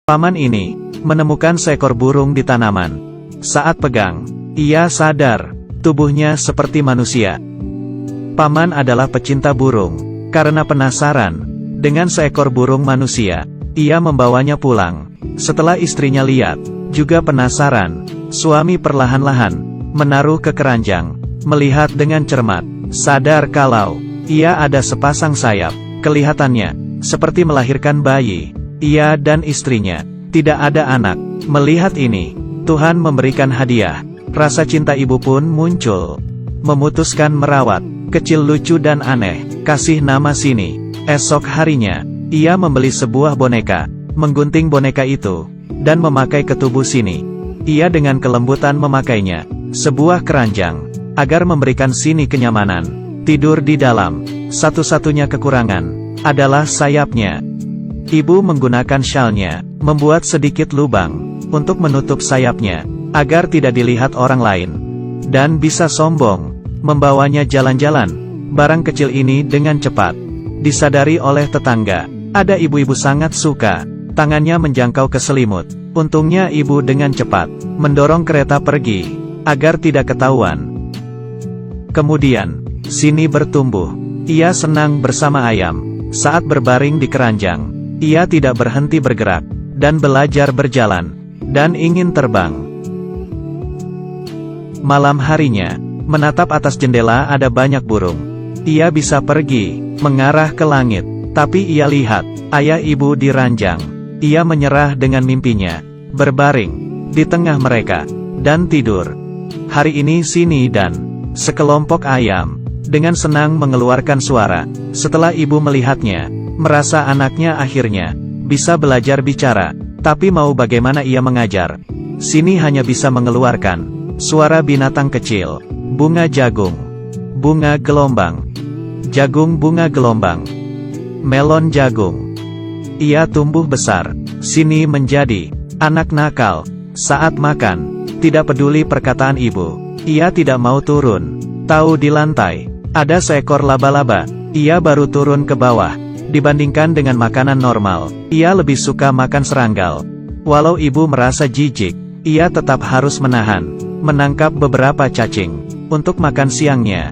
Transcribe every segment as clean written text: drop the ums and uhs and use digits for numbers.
Paman ini menemukan seekor burung di tanaman. Saat pegang, ia sadar tubuhnya seperti manusia. Paman adalah pecinta burung. Karena penasaran dengan seekor burung manusia, ia membawanya pulang. Setelah istrinya lihat, juga penasaran, suami perlahan-lahan menaruh ke keranjang, melihat dengan cermat, sadar kalau ia ada sepasang sayap. Kelihatannya seperti melahirkan bayi. Ia dan istrinya tidak ada anak. Melihat ini, Tuhan memberikan hadiah. Rasa cinta ibu pun muncul. Memutuskan merawat, kecil lucu dan aneh, kasih nama Sini. Esok harinya, ia membeli sebuah boneka, menggunting boneka itu, dan memakai ke tubuh Sini. Ia dengan kelembutan memakainya, sebuah keranjang, agar memberikan Sini kenyamanan. Tidur di dalam. Satu-satunya kekurangan adalah sayapnya. Ibu menggunakan syalnya, membuat sedikit lubang untuk menutup sayapnya, agar tidak dilihat orang lain, dan bisa sombong membawanya jalan-jalan. Barang kecil ini dengan cepat disadari oleh tetangga. Ada ibu-ibu sangat suka. Tangannya menjangkau ke selimut. Untungnya ibu dengan cepat mendorong kereta pergi, agar tidak ketahuan. Kemudian, Sini bertumbuh. Ia senang bersama ayam. Saat berbaring di keranjang, ia tidak berhenti bergerak, dan belajar berjalan, dan ingin terbang. Malam harinya, menatap atas jendela ada banyak burung. Ia bisa pergi, mengarah ke langit, tapi ia lihat, ayah ibu di ranjang. Ia menyerah dengan mimpinya, berbaring di tengah mereka, dan tidur. Hari ini Sini dan sekelompok ayam dengan senang mengeluarkan suara. Setelah ibu melihatnya, merasa anaknya akhirnya bisa belajar bicara, tapi mau bagaimana ia mengajar. Sini hanya bisa mengeluarkan suara binatang kecil. Bunga jagung, bunga gelombang, jagung bunga gelombang, melon jagung. Ia tumbuh besar. Sini menjadi anak nakal. Saat makan, tidak peduli perkataan ibu. Ia tidak mau turun. Tahu di lantai ada seekor laba-laba. Ia baru turun ke bawah. Dibandingkan dengan makanan normal, ia lebih suka makan seranggal. Walau ibu merasa jijik, ia tetap harus menangkap beberapa cacing untuk makan siangnya.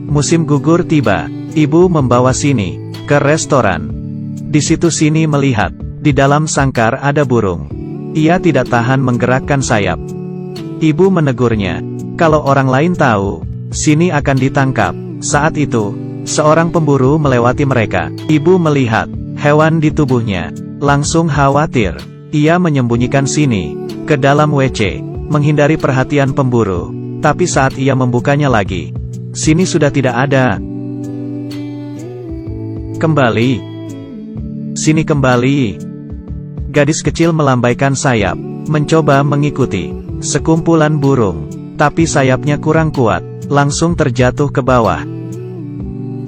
Musim gugur tiba. Ibu membawa Sini ke restoran. Di situ Sini melihat, di dalam sangkar ada burung. Ia tidak tahan menggerakkan sayap. Ibu menegurnya. Kalau orang lain tahu, Sini akan ditangkap. Saat itu, seorang pemburu melewati mereka. Ibu melihat hewan di tubuhnya, langsung khawatir. Ia menyembunyikan Sini ke dalam WC, menghindari perhatian pemburu. Tapi saat ia membukanya lagi, Sini sudah tidak ada. Kembali. Sini kembali. Gadis kecil melambaikan sayap, mencoba mengikuti sekumpulan burung. Tapi sayapnya kurang kuat, langsung terjatuh ke bawah.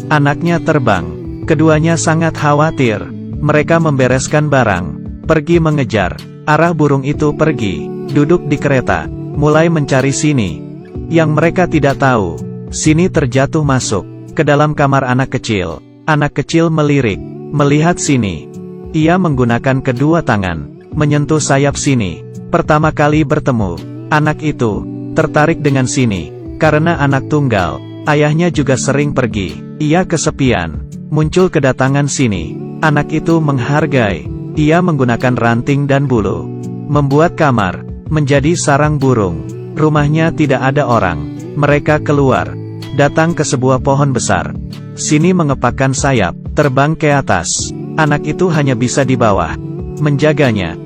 Anaknya terbang. Keduanya sangat khawatir. Mereka membereskan barang, pergi mengejar. Arah burung itu pergi, duduk di kereta, mulai mencari Sini. Yang mereka tidak tahu, Sini terjatuh masuk ke dalam kamar anak kecil. Anak kecil melirik, melihat Sini. Ia menggunakan kedua tangan, menyentuh sayap Sini. Pertama kali bertemu, anak itu tertarik dengan Sini. Karena anak tunggal, ayahnya juga sering pergi. Ia kesepian. Muncul kedatangan Sini. Anak itu menghargai. Ia menggunakan ranting dan bulu, membuat kamar menjadi sarang burung. Rumahnya tidak ada orang. Mereka keluar, datang ke sebuah pohon besar. Sini mengepakkan sayap, terbang ke atas. Anak itu hanya bisa di bawah, menjaganya.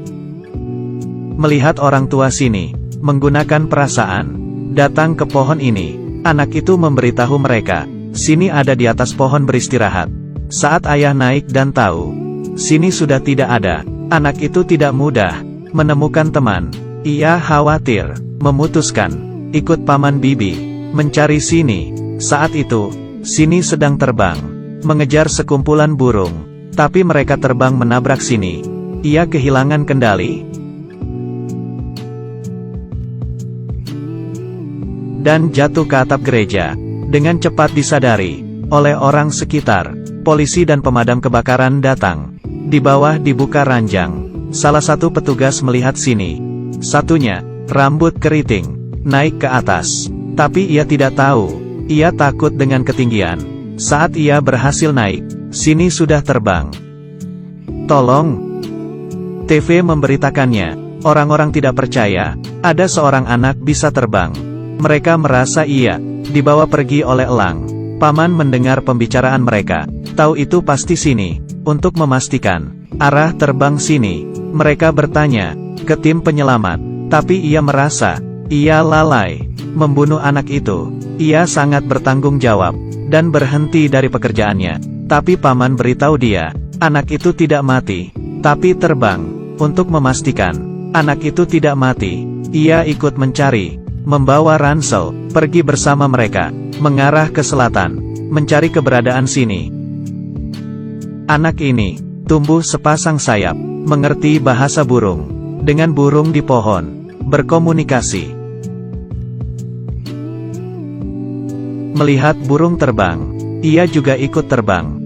Melihat orang tua Sini menggunakan perasaan, datang ke pohon ini. Anak itu memberitahu mereka, Sini ada di atas pohon beristirahat. Saat ayah naik dan tahu Sini sudah tidak ada, anak itu tidak mudah menemukan teman. Ia khawatir, memutuskan ikut paman bibi mencari Sini. Saat itu, Sini sedang terbang mengejar sekumpulan burung, tapi mereka terbang menabrak Sini. Ia kehilangan kendali dan jatuh ke atap gereja. Dengan cepat disadari oleh orang sekitar, polisi dan pemadam kebakaran datang. Di bawah dibuka ranjang. Salah satu petugas melihat Sini. Satunya, rambut keriting, naik ke atas. Tapi ia tidak tahu. Ia takut dengan ketinggian. Saat ia berhasil naik, Sini sudah terbang. Tolong! TV memberitakannya. Orang-orang tidak percaya, ada seorang anak bisa terbang. Mereka merasa ia dibawa pergi oleh elang. Paman mendengar pembicaraan mereka. Tahu itu pasti Sini. Untuk memastikan arah terbang Sini, mereka bertanya ke tim penyelamat. Tapi ia merasa ia lalai membunuh anak itu. Ia sangat bertanggung jawab dan berhenti dari pekerjaannya. Tapi paman beritahu dia, anak itu tidak mati, tapi terbang. Untuk memastikan anak itu tidak mati, ia ikut mencari, membawa ransel, pergi bersama mereka, mengarah ke selatan, mencari keberadaan Sini. Anak ini tumbuh sepasang sayap, mengerti bahasa burung, dengan burung di pohon, berkomunikasi. Melihat burung terbang, ia juga ikut terbang.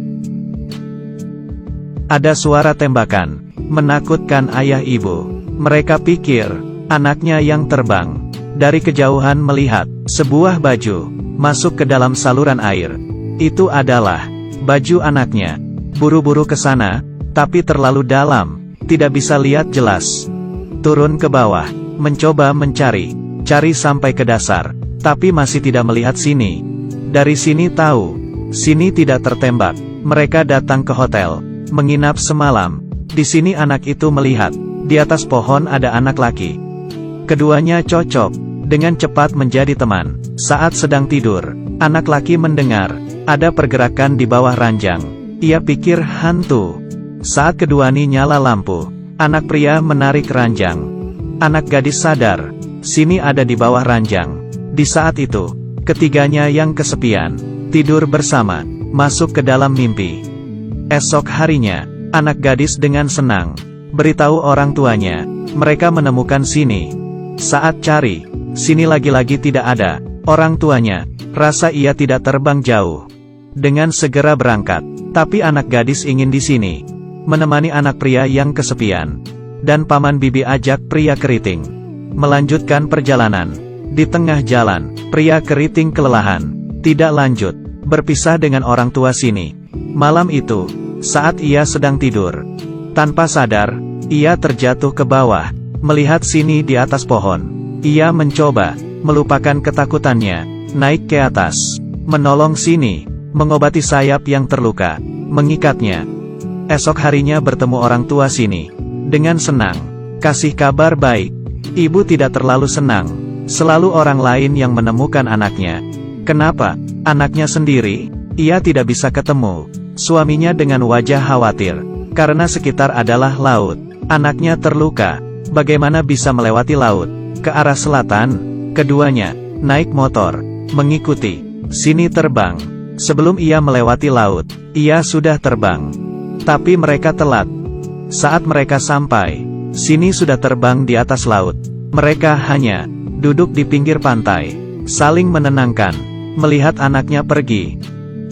Ada suara tembakan, menakutkan ayah ibu. Mereka pikir, anaknya yang terbang. Dari kejauhan melihat, sebuah baju, masuk ke dalam saluran air. Itu adalah baju anaknya. Buru-buru ke sana, tapi terlalu dalam, tidak bisa lihat jelas. Turun ke bawah, mencoba mencari, cari sampai ke dasar, tapi masih tidak melihat Sini. Dari Sini tahu, Sini tidak tertembak. Mereka datang ke hotel, menginap semalam. Di sini anak itu melihat, di atas pohon ada anak laki. Keduanya cocok, dengan cepat menjadi teman. Saat sedang tidur, anak laki mendengar, ada pergerakan di bawah ranjang. Ia pikir hantu. Saat keduanya nyala lampu, anak pria menarik ranjang. Anak gadis sadar, Sini ada di bawah ranjang. Di saat itu, ketiganya yang kesepian, tidur bersama, masuk ke dalam mimpi. Esok harinya, anak gadis dengan senang beritahu orang tuanya, mereka menemukan Sini. Saat cari, Sini lagi-lagi tidak ada. Orang tuanya rasa ia tidak terbang jauh. Dengan segera berangkat, tapi anak gadis ingin di sini, menemani anak pria yang kesepian. Dan paman bibi ajak pria keriting melanjutkan perjalanan. Di tengah jalan, pria keriting kelelahan, tidak lanjut, berpisah dengan orang tua Sini. Malam itu, saat ia sedang tidur, tanpa sadar, ia terjatuh ke bawah, melihat Sini di atas pohon. Ia mencoba melupakan ketakutannya, naik ke atas, menolong Sini, mengobati sayap yang terluka, mengikatnya. Esok harinya bertemu orang tua Sini, dengan senang, kasih kabar baik. Ibu tidak terlalu senang, selalu orang lain yang menemukan anaknya. Kenapa? Anaknya sendiri, ia tidak bisa ketemu. Suaminya dengan wajah khawatir, karena sekitar adalah laut. Anaknya terluka, bagaimana bisa melewati laut? Ke arah selatan, keduanya naik motor, mengikuti Sini terbang. Sebelum ia melewati laut, ia sudah terbang. Tapi mereka telat. Saat mereka sampai, Sini sudah terbang di atas laut. Mereka hanya duduk di pinggir pantai, saling menenangkan, melihat anaknya pergi.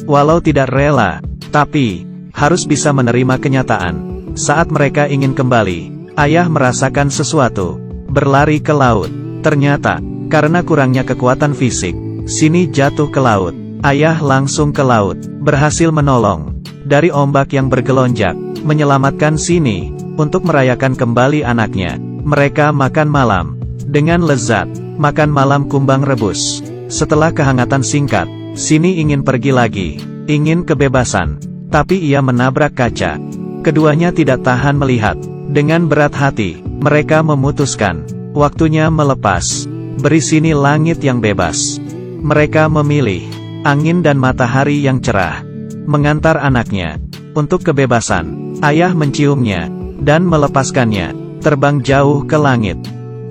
Walau tidak rela, tapi harus bisa menerima kenyataan. Saat mereka ingin kembali, ayah merasakan sesuatu, berlari ke laut. Ternyata, karena kurangnya kekuatan fisik, Sini jatuh ke laut. Ayah langsung ke laut, berhasil menolong. Dari ombak yang bergelonjak, menyelamatkan Sini, untuk merayakan kembali anaknya. Mereka makan malam, dengan lezat, makan malam kumbang rebus. Setelah kehangatan singkat, Sini ingin pergi lagi, ingin kebebasan, tapi ia menabrak kaca. Keduanya tidak tahan melihat. Dengan berat hati, mereka memutuskan, waktunya melepas. Beri Sini langit yang bebas. Mereka memilih angin dan matahari yang cerah. Mengantar anaknya untuk kebebasan. Ayah menciumnya dan melepaskannya, terbang jauh ke langit.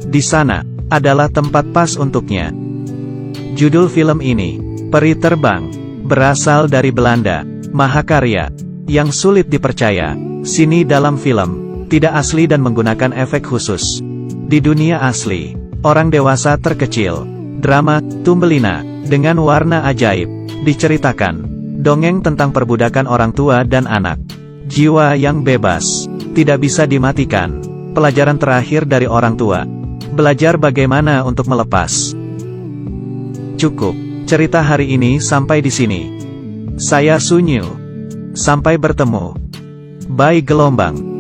Di sana adalah tempat pas untuknya. Judul film ini, Peri Terbang, berasal dari Belanda, mahakarya yang sulit dipercaya. Sini dalam film tidak asli dan menggunakan efek khusus. Di dunia asli, orang dewasa terkecil, drama Thumbelina dengan warna ajaib diceritakan. Dongeng tentang perbudakan orang tua dan anak. Jiwa yang bebas tidak bisa dimatikan. Pelajaran terakhir dari orang tua. Belajar bagaimana untuk melepas. Cukup. Cerita hari ini sampai di sini. Saya Sunyu. Sampai bertemu. Bye gelombang.